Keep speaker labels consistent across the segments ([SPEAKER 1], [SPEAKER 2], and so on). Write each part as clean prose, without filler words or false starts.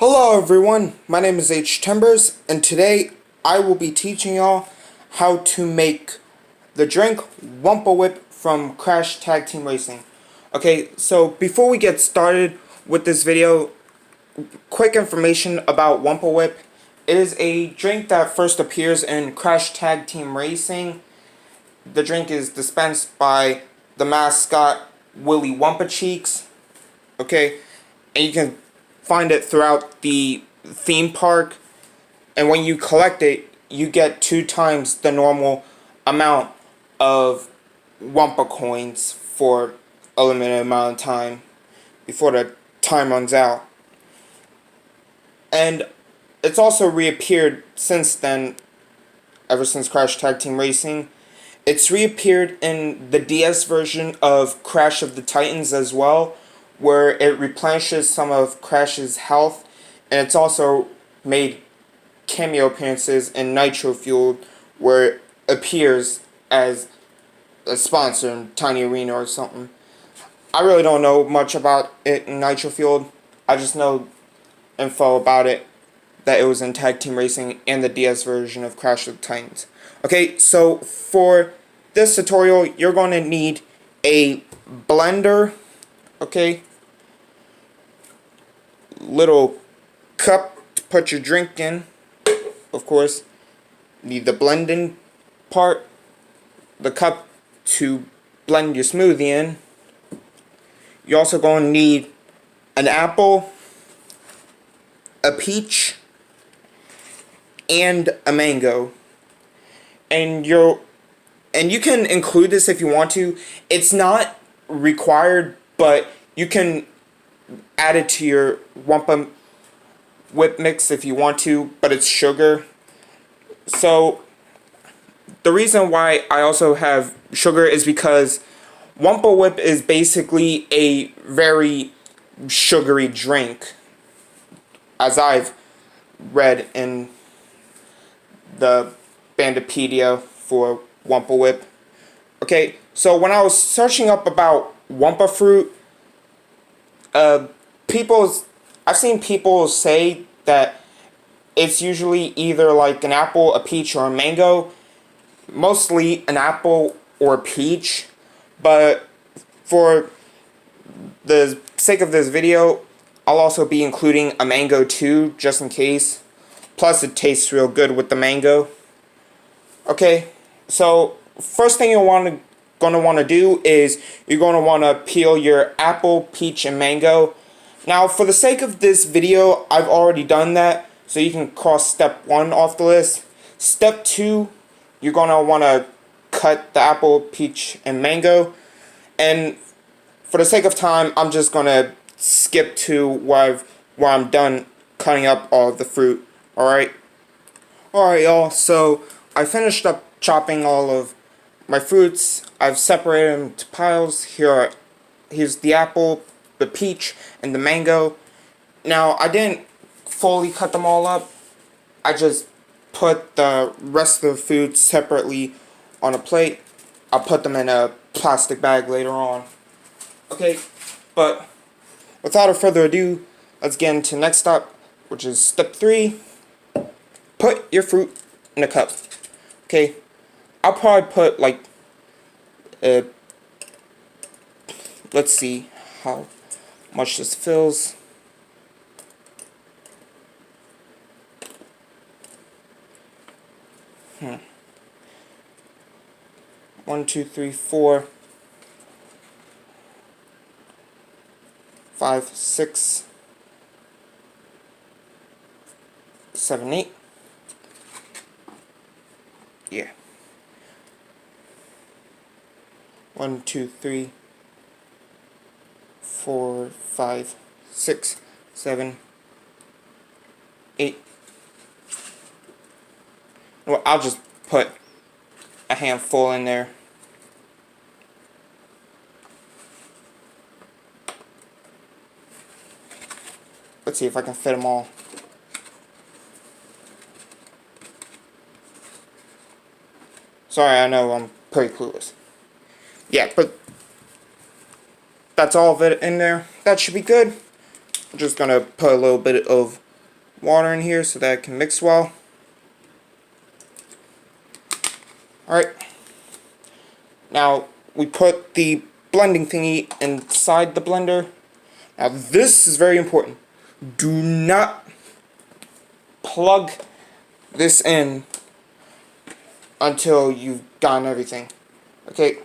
[SPEAKER 1] Hello everyone, my name is H. Timbers, and today I will be teaching y'all how to make the drink Wumpa Whip from Crash Tag Team Racing. Okay, so before we get started with this video, quick information about Wumpa Whip. It is a drink that first appears in Crash Tag Team Racing. The drink is dispensed by the mascot Willy Wumpa Cheeks. Okay, and you can find it throughout the theme park, and when you collect it, you get 2 times the normal amount of Wumpa coins for a limited amount of time before the time runs out. And it's also reappeared since then, ever since Crash Tag Team Racing. It's reappeared in the DS version of Crash of the Titans as well, where it replenishes some of Crash's health, and it's also made cameo appearances in Nitro Fueled, where it appears as a sponsor in Tiny Arena or something. I really don't know much about it in Nitro Fueled. I just know info about it, that it was in Tag Team Racing and the DS version of Crash of the Titans. Okay, so for this tutorial, you're going to need a blender, okay, little cup to put your drink in, of course, need the blending part, the cup to blend your smoothie in. You're also going to need an apple, a peach, and a mango. And you can include this if you want to. It's not required, but you can add it to your Wumpa Whip mix if you want to, but it's sugar. So the reason why I also have sugar is because Wumpa Whip is basically a very sugary drink, as I've read in the Bandipedia for Wumpa Whip. Okay, so when I was searching up about Wumpa fruit, I've seen people say that it's usually either like an apple, a peach, or a mango. Mostly an apple or a peach, but for the sake of this video, I'll also be including a mango too, just in case. Plus, it tastes real good with the mango. Okay, so first thing you're gonna want to do is you're gonna want to peel your apple, peach, and mango. Now, for the sake of this video, I've already done that, so you can cross step 1 off the list. Step 2, you're gonna want to cut the apple, peach, and mango. And for the sake of time, I'm just gonna skip to where I'm done cutting up all of the fruit. Alright, y'all, so I finished up chopping all of my fruits. I've separated them to piles. Here's the apple, the peach, and the mango. Now, I didn't fully cut them all up. I just put the rest of the food separately on a plate. I'll put them in a plastic bag later on. Okay, but without further ado, let's get into the next step, which is step 3. Put your fruit in a cup. Okay, I'll probably put like, let's see how much this fills. One, two, three, 4, 5, 6, 7, 8. Yeah. 1, 2, 3, 4, 5, 6, 7, 8. Well, I'll just put a handful in there. Let's see if I can fit them all. Sorry, I know I'm pretty clueless. Yeah, but that's all of it in there. That should be good. I'm just gonna put a little bit of water in here so that it can mix well. Alright. Now, we put the blending thingy inside the blender. Now, this is very important. Do not plug this in until you've gotten everything. Okay.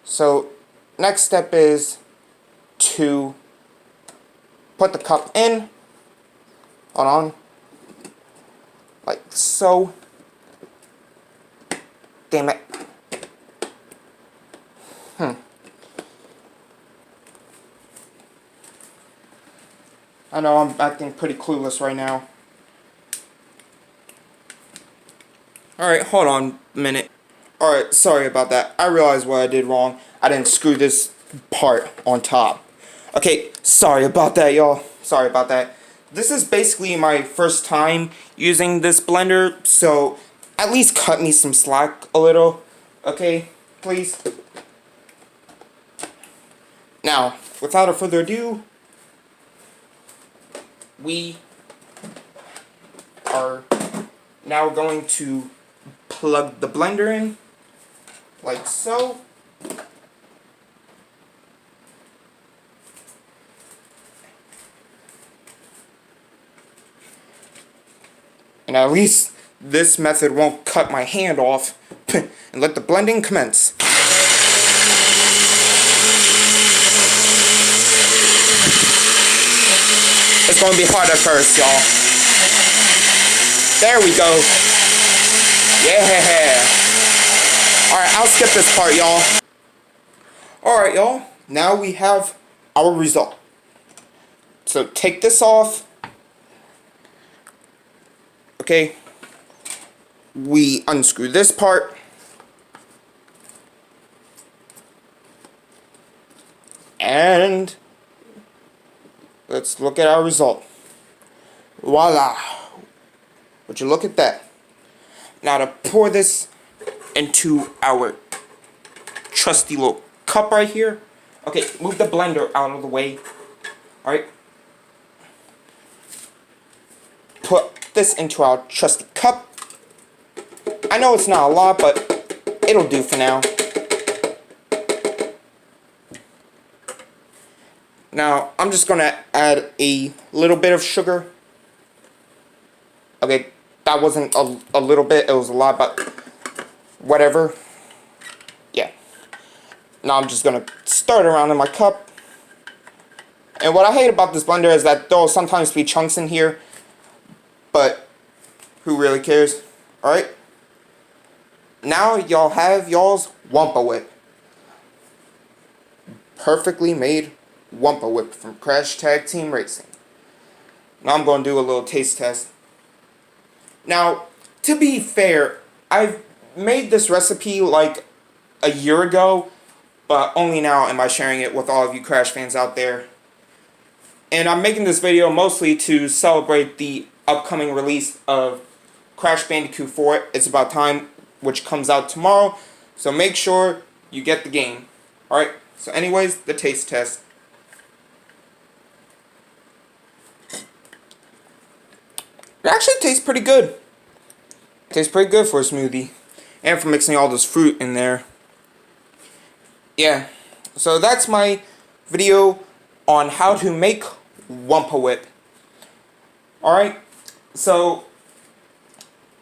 [SPEAKER 1] So, next step is to put the cup in. Hold on. Like so. Damn it. I know I'm acting pretty clueless right now. Alright, hold on a minute. Alright, sorry about that. I realized what I did wrong. I didn't screw this part on top. Okay, sorry about that, y'all. Sorry about that. This is basically my first time using this blender, so at least cut me some slack a little. Okay, please. Now, without further ado, we are now going to plug the blender in, like so. And at least this method won't cut my hand off. And let the blending commence. It's going to be hard at first, y'all. There we go. Yeah. Alright, I'll skip this part, y'all. Alright, y'all. Now we have our result. So take this off. Okay. We unscrew this part. And let's look at our result. Voila. Would you look at that? Now to pour this into our trusty little cup right here. Okay, move the blender out of the way. Alright. Put this into our trusty cup. I know it's not a lot, but it'll do for now. Now, I'm just going to add a little bit of sugar. Okay, that wasn't a little bit, it was a lot, but whatever. Yeah. Now I'm just going to stir it around in my cup. And what I hate about this blender is that there'll sometimes be chunks in here. But who really cares? Alright. Now y'all have y'all's Wumpa Whip. Perfectly made Wumpa Whip from Crash Tag Team Racing. Now I'm going to do a little taste test. Now, to be fair, I've made this recipe like a year ago, but only now am I sharing it with all of you Crash fans out there. And I'm making this video mostly to celebrate the upcoming release of Crash Bandicoot 4, It's About Time, which comes out tomorrow. So make sure you get the game. Alright, so anyways, the taste test. It actually tastes pretty good. It tastes pretty good for a smoothie. And for mixing all this fruit in there. Yeah. So that's my video on how to make Wumpa Whip. Alright. So,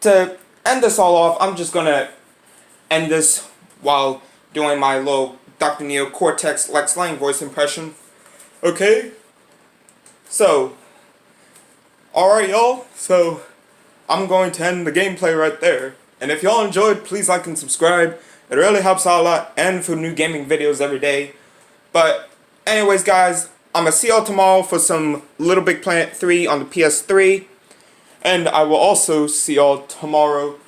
[SPEAKER 1] to end this all off, I'm just going to end this while doing my little Dr. Neo Cortex Lex Lang voice impression. Okay? So, alright y'all, so I'm going to end the gameplay right there. And if y'all enjoyed, please like and subscribe. It really helps out a lot, and for new gaming videos every day. But anyways guys, I'm going to see y'all tomorrow for some Little Big Planet 3 on the PS3. And I will also see y'all tomorrow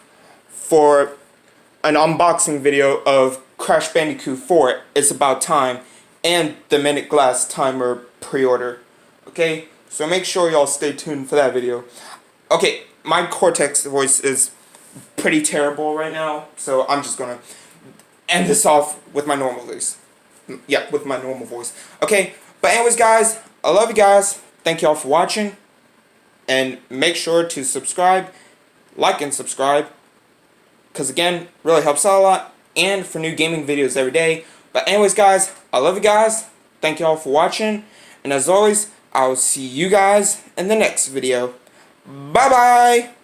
[SPEAKER 1] for an unboxing video of Crash Bandicoot 4, It's About Time, and the Minute Glass Timer pre-order. Okay? So make sure y'all stay tuned for that video. Okay, my Cortex voice is pretty terrible right now, so I'm just gonna end this off with my normal voice. Yeah, with my normal voice. Okay, but anyways guys, I love you guys. Thank y'all for watching. And make sure to subscribe, like and subscribe, because again, really helps out a lot, and for new gaming videos every day. But anyways guys, I love you guys, thank you all for watching, and as always, I'll see you guys in the next video. Bye bye!